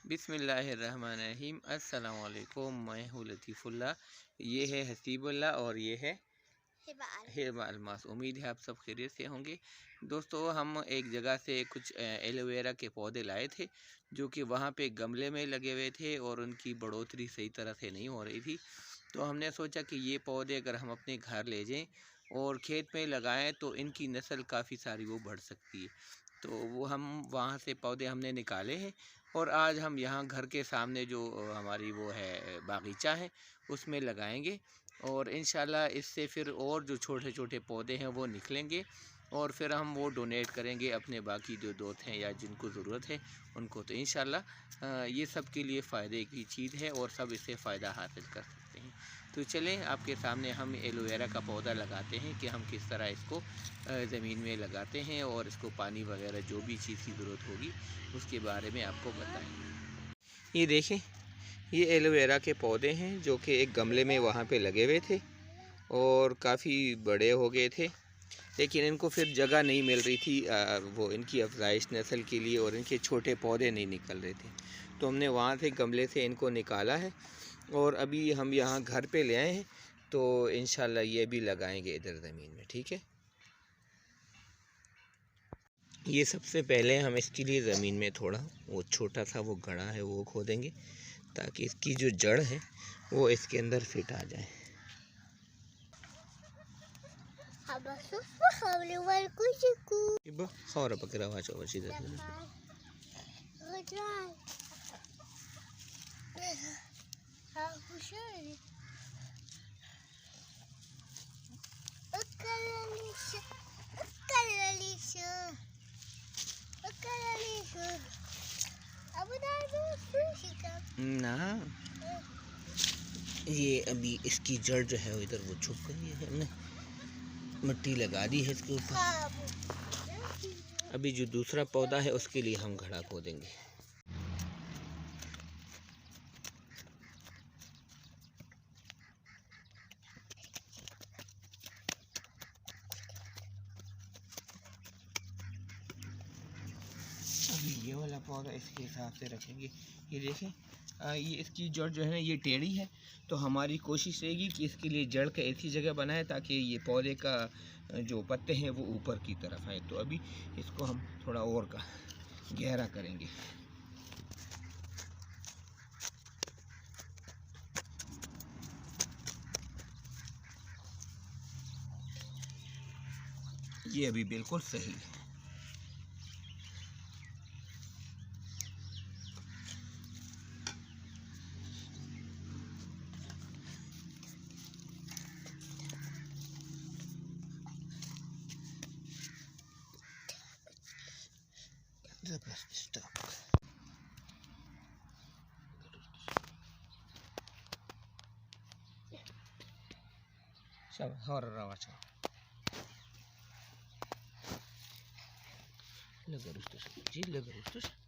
बिस्मिल्लाहिर्रहमानिर्रहीम। अस्सलाम वालेकुम। मैं हूँ लतीफ़ुल्लाह, ये है हसीबुल्लाह और ये है हिबा अलमास। उम्मीद है आप सब खैरियत से होंगे। दोस्तों, हम एक जगह से कुछ एलोवेरा के पौधे लाए थे जो कि वहाँ पे गमले में लगे हुए थे और उनकी बढ़ोतरी सही तरह से नहीं हो रही थी। तो हमने सोचा कि ये पौधे अगर हम अपने घर ले जाएं और खेत में लगाएं तो इनकी नस्ल काफ़ी सारी वो बढ़ सकती है। तो वो हम वहाँ से पौधे हमने निकाले हैं और आज हम यहाँ घर के सामने जो हमारी वो है बागीचा है उसमें लगाएंगे और इंशाल्लाह इससे फिर और जो छोटे छोटे पौधे हैं वो निकलेंगे और फिर हम वो डोनेट करेंगे अपने बाकी जो दोस्त हैं या जिनको ज़रूरत है उनको। तो इंशाल्लाह ये सब के लिए फ़ायदे की चीज़ है और सब इससे फ़ायदा हासिल कर सकते हैं। तो चलें आपके सामने हम एलोवेरा का पौधा लगाते हैं कि हम किस तरह इसको ज़मीन में लगाते हैं और इसको पानी वगैरह जो भी चीज़ की ज़रूरत होगी उसके बारे में आपको बताएंगे। ये देखें, ये एलोवेरा के पौधे हैं जो कि एक गमले में वहाँ पे लगे हुए थे और काफ़ी बड़े हो गए थे, लेकिन इनको फिर जगह नहीं मिल रही थी वो इनकी अफजाइश नस्ल के लिए और इनके छोटे पौधे नहीं निकल रहे थे। तो हमने वहाँ से गमले से इनको निकाला है और अभी हम यहाँ घर पे ले आए हैं। तो इंशाल्लाह ये भी लगाएंगे इधर ज़मीन में, ठीक है। ये सबसे पहले हम इसके लिए ज़मीन में थोड़ा वो छोटा सा वो गड्ढा है वो खोदेंगे ताकि इसकी जो जड़ है वो इसके अंदर फिट आ जाए। ना ये अभी इसकी जड़ जो है इधर वो छुप गई है, हमने मिट्टी लगा दी है इसके ऊपर। अभी जो दूसरा पौधा है उसके लिए हम घड़ा खोदेंगे। अभी ये वाला पौधा इसके हिसाब से रखेंगे। ये देखें, ये इसकी जड़ जो है ना ये टेढ़ी है, तो हमारी कोशिश रहेगी कि इसके लिए जड़ का ऐसी जगह बनाए ताकि ये पौधे का जो पत्ते हैं वो ऊपर की तरफ आए। तो अभी इसको हम थोड़ा और का गहरा करेंगे। ये अभी बिल्कुल सही है। लगा